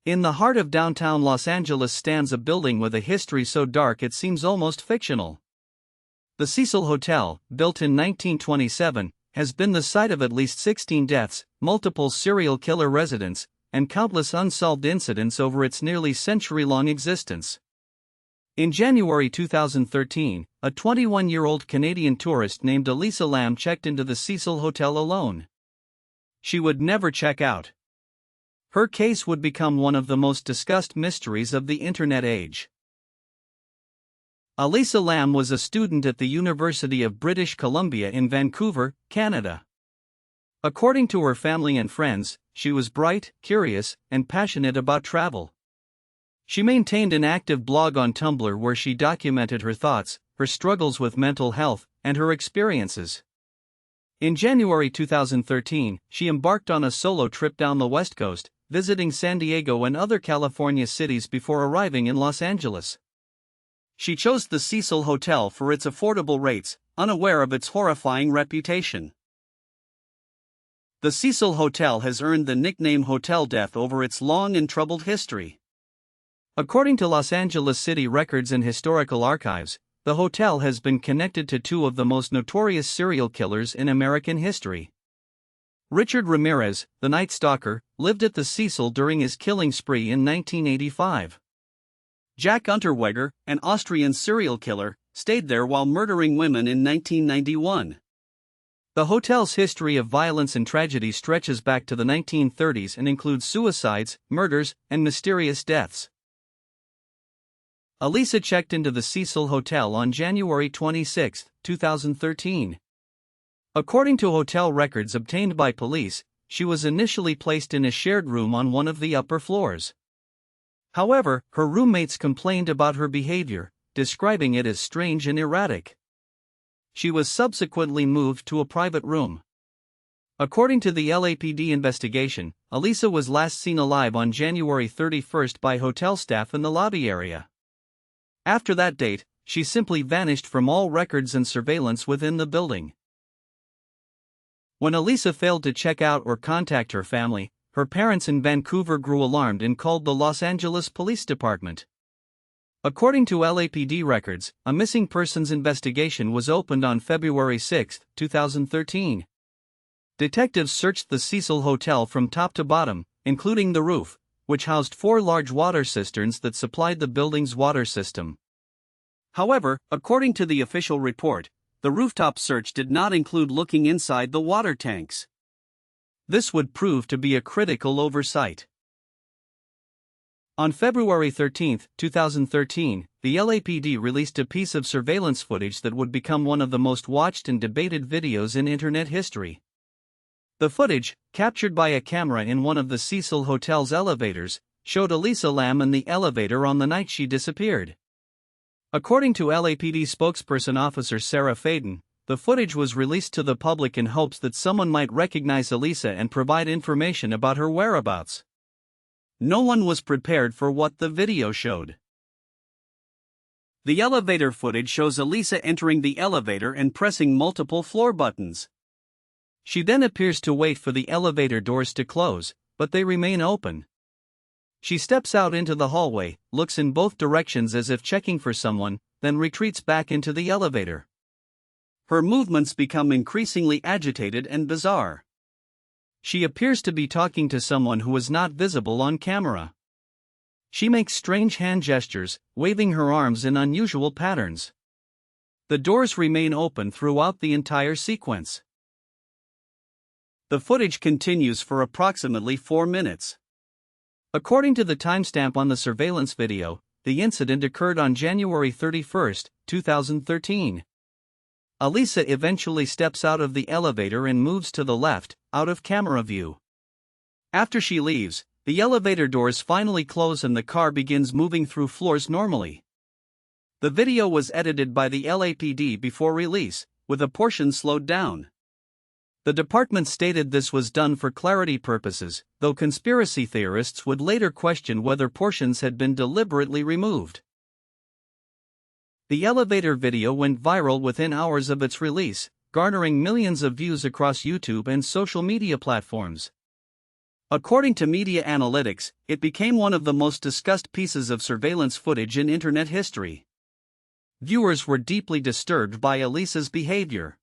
In the heart of downtown Los Angeles stands a building with a history so dark it seems almost fictional. The Cecil Hotel, built in 1927, has been the site of at least 16 deaths, multiple serial killer residents, and countless unsolved incidents over its nearly century-long existence. In January 2013, a 21-year-old Canadian tourist named Elisa Lam checked into the Cecil Hotel alone. She would never check out. Her case would become one of the most discussed mysteries of the internet age. Elisa Lam was a student at the University of British Columbia in Vancouver, Canada. According to her family and friends, she was bright, curious, and passionate about travel. She maintained an active blog on Tumblr where she documented her thoughts, her struggles with mental health, and her experiences. In January 2013, she embarked on a solo trip down the West Coast, visiting San Diego and other California cities before arriving in Los Angeles. She chose the Cecil Hotel for its affordable rates, unaware of its horrifying reputation. The Cecil Hotel has earned the nickname Hotel Death over its long and troubled history. According to Los Angeles City Records and Historical Archives, the hotel has been connected to two of the most notorious serial killers in American history. Richard Ramirez, the Night Stalker, lived at the Cecil during his killing spree in 1985. Jack Unterweger, an Austrian serial killer, stayed there while murdering women in 1991. The hotel's history of violence and tragedy stretches back to the 1930s and includes suicides, murders, and mysterious deaths. Elisa checked into the Cecil Hotel on January 26, 2013. According to hotel records obtained by police, she was initially placed in a shared room on one of the upper floors. However, her roommates complained about her behavior, describing it as strange and erratic. She was subsequently moved to a private room. According to the LAPD investigation, Elisa was last seen alive on January 31 by hotel staff in the lobby area. After that date, she simply vanished from all records and surveillance within the building. When Elisa failed to check out or contact her family, her parents in Vancouver grew alarmed and called the Los Angeles Police Department. According to LAPD records, a missing persons investigation was opened on February 6, 2013. Detectives searched the Cecil Hotel from top to bottom, including the roof, which housed 4 large water cisterns that supplied the building's water system. However, according to the official report, the rooftop search did not include looking inside the water tanks. This would prove to be a critical oversight. On February 13, 2013, the LAPD released a piece of surveillance footage that would become one of the most watched and debated videos in internet history. The footage, captured by a camera in one of the Cecil Hotel's elevators, showed Elisa Lam in the elevator on the night she disappeared. According to LAPD spokesperson Officer Sarah Faden, the footage was released to the public in hopes that someone might recognize Elisa and provide information about her whereabouts. No one was prepared for what the video showed. The elevator footage shows Elisa entering the elevator and pressing multiple floor buttons. She then appears to wait for the elevator doors to close, but they remain open. She steps out into the hallway, looks in both directions as if checking for someone, then retreats back into the elevator. Her movements become increasingly agitated and bizarre. She appears to be talking to someone who is not visible on camera. She makes strange hand gestures, waving her arms in unusual patterns. The doors remain open throughout the entire sequence. The footage continues for approximately 4 minutes. According to the timestamp on the surveillance video, the incident occurred on January 31, 2013. Elisa eventually steps out of the elevator and moves to the left, out of camera view. After she leaves, the elevator doors finally close and the car begins moving through floors normally. The video was edited by the LAPD before release, with a portion slowed down. The department stated this was done for clarity purposes, though conspiracy theorists would later question whether portions had been deliberately removed. The elevator video went viral within hours of its release, garnering millions of views across YouTube and social media platforms. According to media analytics, it became one of the most discussed pieces of surveillance footage in internet history. Viewers were deeply disturbed by Elisa's behavior.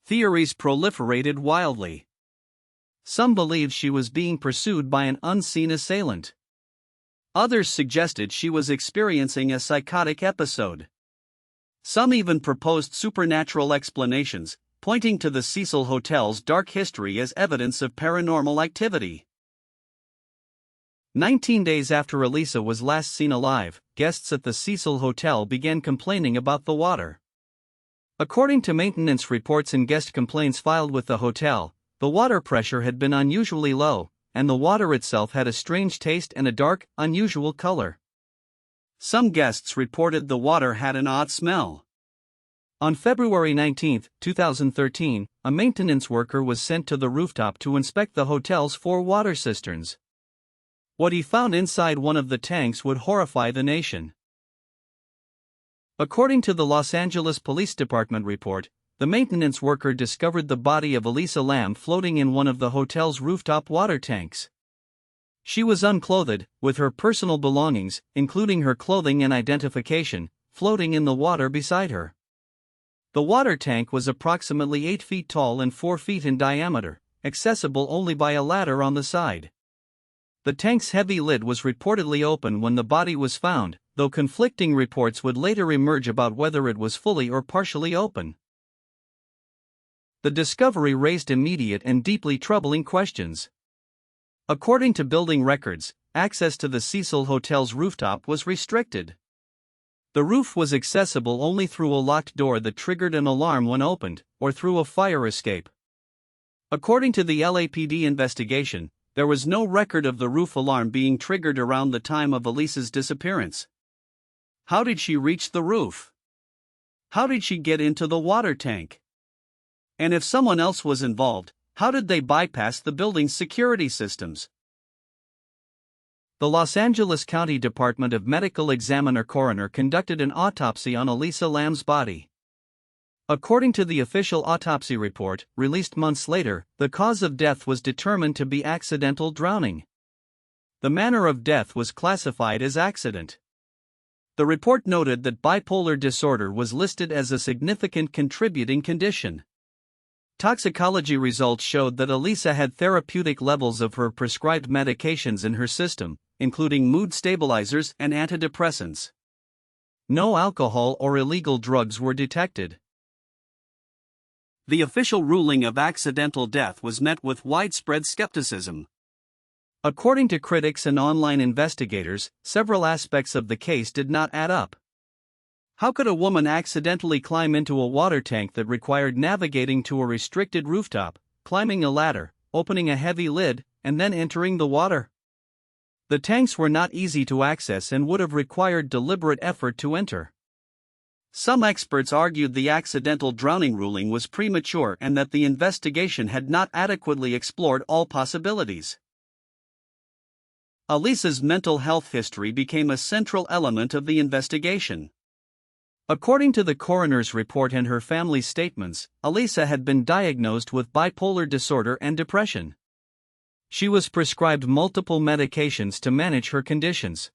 Theories proliferated wildly. Some believed she was being pursued by an unseen assailant. Others suggested she was experiencing a psychotic episode. Some even proposed supernatural explanations, pointing to the Cecil Hotel's dark history as evidence of paranormal activity. 19 days after Elisa was last seen alive, guests at the Cecil Hotel began complaining about the water. According to maintenance reports and guest complaints filed with the hotel, the water pressure had been unusually low, and the water itself had a strange taste and a dark, unusual color. Some guests reported the water had an odd smell. On February 19, 2013, a maintenance worker was sent to the rooftop to inspect the hotel's 4 water cisterns. What he found inside one of the tanks would horrify the nation. According to the Los Angeles Police Department report, the maintenance worker discovered the body of Elisa Lam floating in one of the hotel's rooftop water tanks. She was unclothed, with her personal belongings, including her clothing and identification, floating in the water beside her. The water tank was approximately 8 feet tall and 4 feet in diameter, accessible only by a ladder on the side. The tank's heavy lid was reportedly open when the body was found, though conflicting reports would later emerge about whether it was fully or partially open. The discovery raised immediate and deeply troubling questions. According to building records, access to the Cecil Hotel's rooftop was restricted. The roof was accessible only through a locked door that triggered an alarm when opened, or through a fire escape. According to the LAPD investigation, there was no record of the roof alarm being triggered around the time of Elisa's disappearance. How did she reach the roof? How did she get into the water tank? And if someone else was involved, how did they bypass the building's security systems? The Los Angeles County Department of Medical Examiner-Coroner conducted an autopsy on Elisa Lam's body. According to the official autopsy report, released months later, the cause of death was determined to be accidental drowning. The manner of death was classified as accident. The report noted that bipolar disorder was listed as a significant contributing condition. Toxicology results showed that Elisa had therapeutic levels of her prescribed medications in her system, including mood stabilizers and antidepressants. No alcohol or illegal drugs were detected. The official ruling of accidental death was met with widespread skepticism. According to critics and online investigators, several aspects of the case did not add up. How could a woman accidentally climb into a water tank that required navigating to a restricted rooftop, climbing a ladder, opening a heavy lid, and then entering the water? The tanks were not easy to access and would have required deliberate effort to enter. Some experts argued the accidental drowning ruling was premature and that the investigation had not adequately explored all possibilities. Elisa's mental health history became a central element of the investigation. According to the coroner's report and her family's statements, Elisa had been diagnosed with bipolar disorder and depression. She was prescribed multiple medications to manage her conditions.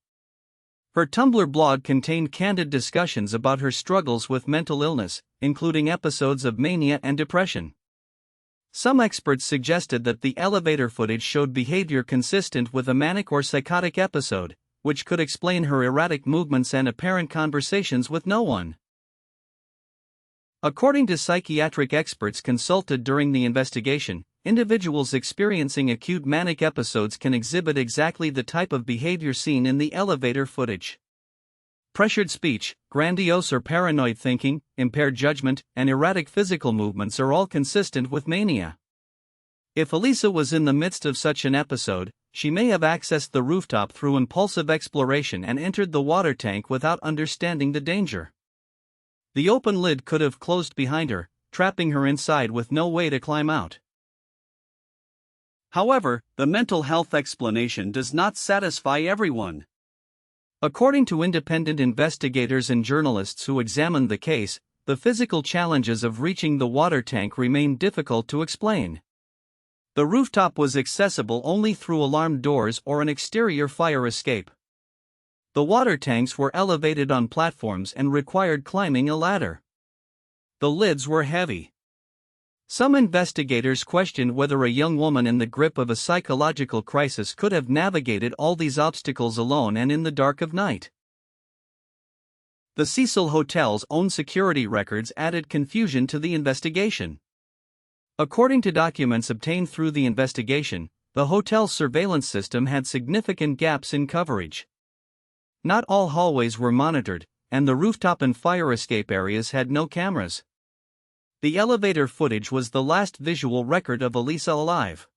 Her Tumblr blog contained candid discussions about her struggles with mental illness, including episodes of mania and depression. Some experts suggested that the elevator footage showed behavior consistent with a manic or psychotic episode, which could explain her erratic movements and apparent conversations with no one. According to psychiatric experts consulted during the investigation, individuals experiencing acute manic episodes can exhibit exactly the type of behavior seen in the elevator footage. Pressured speech, grandiose or paranoid thinking, impaired judgment, and erratic physical movements are all consistent with mania. If Elisa was in the midst of such an episode, she may have accessed the rooftop through impulsive exploration and entered the water tank without understanding the danger. The open lid could have closed behind her, trapping her inside with no way to climb out. However, the mental health explanation does not satisfy everyone. According to independent investigators and journalists who examined the case, the physical challenges of reaching the water tank remain difficult to explain. The rooftop was accessible only through alarmed doors or an exterior fire escape. The water tanks were elevated on platforms and required climbing a ladder. The lids were heavy. Some investigators questioned whether a young woman in the grip of a psychological crisis could have navigated all these obstacles alone and in the dark of night. The Cecil Hotel's own security records added confusion to the investigation. According to documents obtained through the investigation, the hotel's surveillance system had significant gaps in coverage. Not all hallways were monitored, and the rooftop and fire escape areas had no cameras. The elevator footage was the last visual record of Elisa alive.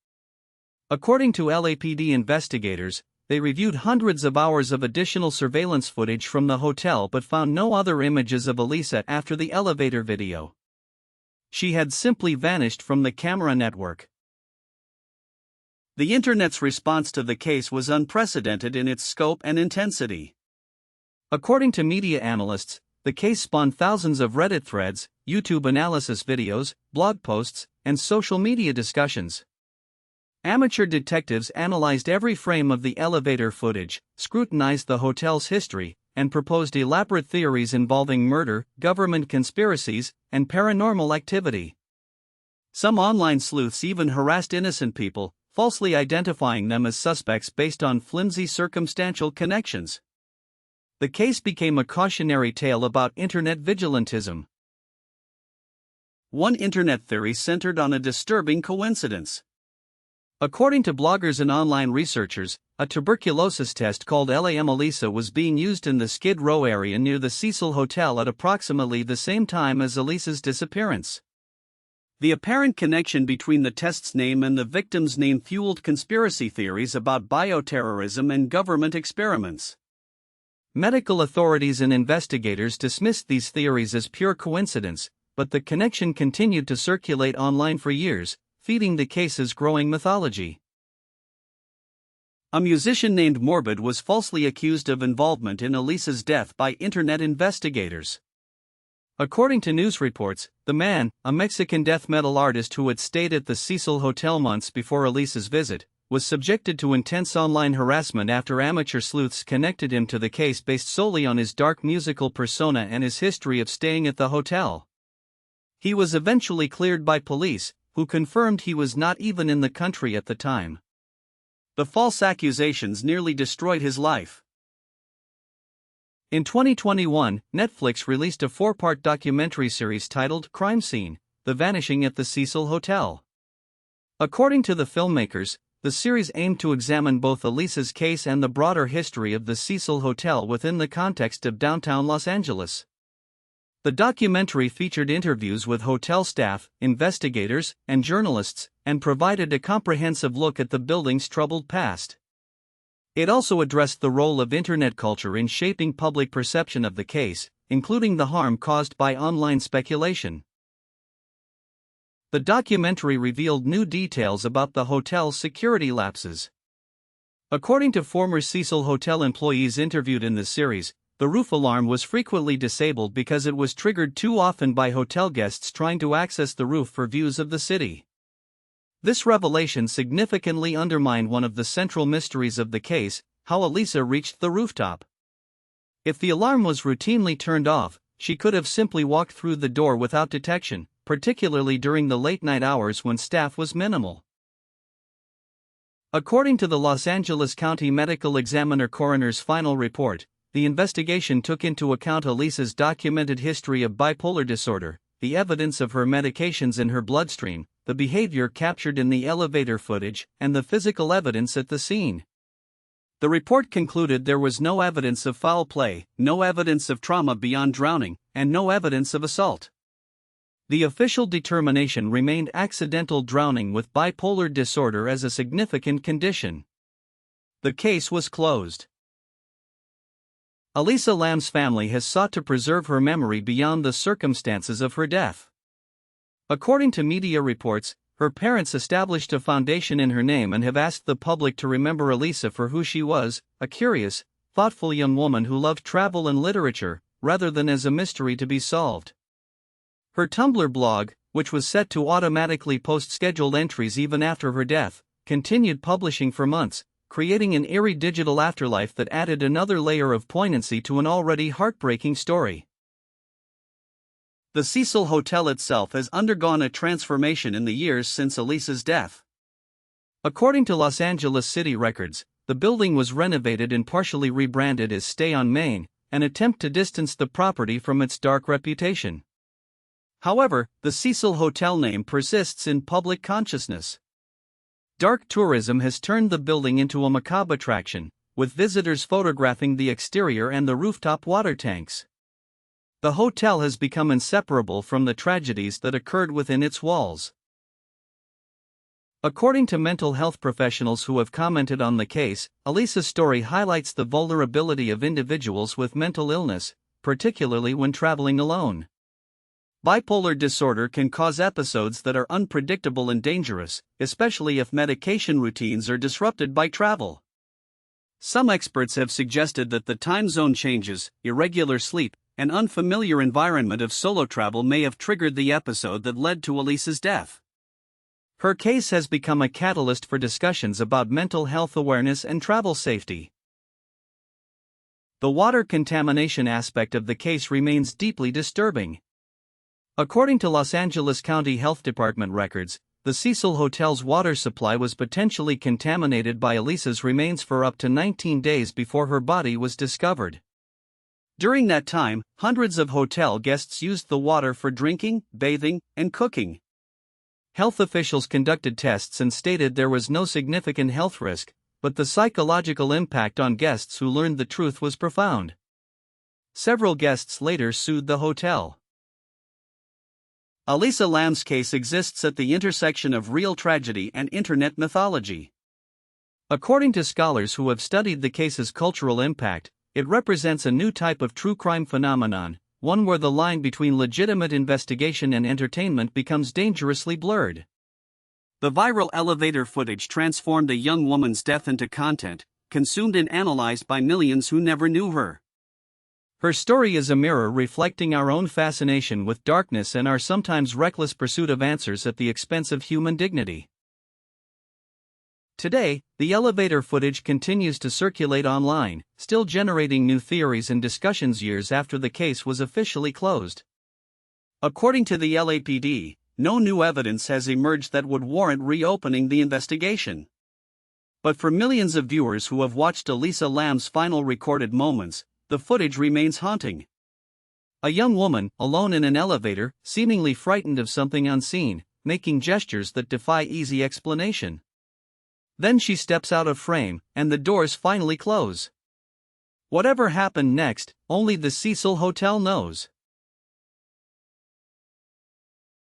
According to LAPD investigators, they reviewed hundreds of hours of additional surveillance footage from the hotel but found no other images of Elisa after the elevator video. She had simply vanished from the camera network. The internet's response to the case was unprecedented in its scope and intensity. According to media analysts, the case spawned thousands of Reddit threads, YouTube analysis videos, blog posts, and social media discussions. Amateur detectives analyzed every frame of the elevator footage, scrutinized the hotel's history, and proposed elaborate theories involving murder, government conspiracies, and paranormal activity. Some online sleuths even harassed innocent people, falsely identifying them as suspects based on flimsy circumstantial connections. The case became a cautionary tale about internet vigilantism. One internet theory centered on a disturbing coincidence. According to bloggers and online researchers, a tuberculosis test called LAM Elisa was being used in the Skid Row area near the Cecil Hotel at approximately the same time as Elisa's disappearance. The apparent connection between the test's name and the victim's name fueled conspiracy theories about bioterrorism and government experiments. Medical authorities and investigators dismissed these theories as pure coincidence, but the connection continued to circulate online for years, feeding the case's growing mythology. A musician named Morbid was falsely accused of involvement in Elisa's death by internet investigators. According to news reports, the man, a Mexican death metal artist who had stayed at the Cecil Hotel months before Elisa's visit, was subjected to intense online harassment after amateur sleuths connected him to the case based solely on his dark musical persona and his history of staying at the hotel. He was eventually cleared by police, who confirmed he was not even in the country at the time. The false accusations nearly destroyed his life. In 2021, Netflix released a 4-part documentary series titled Crime Scene: The Vanishing at the Cecil Hotel. According to the filmmakers, the series aimed to examine both Elisa's case and the broader history of the Cecil Hotel within the context of downtown Los Angeles. The documentary featured interviews with hotel staff, investigators, and journalists, and provided a comprehensive look at the building's troubled past. It also addressed the role of internet culture in shaping public perception of the case, including the harm caused by online speculation. The documentary revealed new details about the hotel's security lapses. According to former Cecil Hotel employees interviewed in the series, the roof alarm was frequently disabled because it was triggered too often by hotel guests trying to access the roof for views of the city. This revelation significantly undermined one of the central mysteries of the case: how Elisa reached the rooftop. If the alarm was routinely turned off, she could have simply walked through the door without detection, particularly during the late-night hours when staff was minimal. According to the Los Angeles County Medical Examiner-Coroner's final report, the investigation took into account Elisa's documented history of bipolar disorder, the evidence of her medications in her bloodstream, the behavior captured in the elevator footage, and the physical evidence at the scene. The report concluded there was no evidence of foul play, no evidence of trauma beyond drowning, and no evidence of assault. The official determination remained accidental drowning with bipolar disorder as a significant condition. The case was closed. Elisa Lam's family has sought to preserve her memory beyond the circumstances of her death. According to media reports, her parents established a foundation in her name and have asked the public to remember Elisa for who she was, a curious, thoughtful young woman who loved travel and literature, rather than as a mystery to be solved. Her Tumblr blog, which was set to automatically post scheduled entries even after her death, continued publishing for months, creating an eerie digital afterlife that added another layer of poignancy to an already heartbreaking story. The Cecil Hotel itself has undergone a transformation in the years since Elisa's death. According to Los Angeles City records, the building was renovated and partially rebranded as Stay on Main, an attempt to distance the property from its dark reputation. However, the Cecil Hotel name persists in public consciousness. Dark tourism has turned the building into a macabre attraction, with visitors photographing the exterior and the rooftop water tanks. The hotel has become inseparable from the tragedies that occurred within its walls. According to mental health professionals who have commented on the case, Elisa's story highlights the vulnerability of individuals with mental illness, particularly when traveling alone. Bipolar disorder can cause episodes that are unpredictable and dangerous, especially if medication routines are disrupted by travel. Some experts have suggested that the time zone changes, irregular sleep, and unfamiliar environment of solo travel may have triggered the episode that led to Elisa's death. Her case has become a catalyst for discussions about mental health awareness and travel safety. The water contamination aspect of the case remains deeply disturbing. According to Los Angeles County Health Department records, the Cecil Hotel's water supply was potentially contaminated by Elisa's remains for up to 19 days before her body was discovered. During that time, hundreds of hotel guests used the water for drinking, bathing, and cooking. Health officials conducted tests and stated there was no significant health risk, but the psychological impact on guests who learned the truth was profound. Several guests later sued the hotel. Elisa Lam's case exists at the intersection of real tragedy and internet mythology. According to scholars who have studied the case's cultural impact, it represents a new type of true crime phenomenon, one where the line between legitimate investigation and entertainment becomes dangerously blurred. The viral elevator footage transformed a young woman's death into content, consumed and analyzed by millions who never knew her. Her story is a mirror reflecting our own fascination with darkness and our sometimes reckless pursuit of answers at the expense of human dignity. Today, the elevator footage continues to circulate online, still generating new theories and discussions years after the case was officially closed. According to the LAPD, no new evidence has emerged that would warrant reopening the investigation. But for millions of viewers who have watched Elisa Lam's final recorded moments, the footage remains haunting. A young woman, alone in an elevator, seemingly frightened of something unseen, making gestures that defy easy explanation. Then she steps out of frame, and the doors finally close. Whatever happened next, only the Cecil Hotel knows.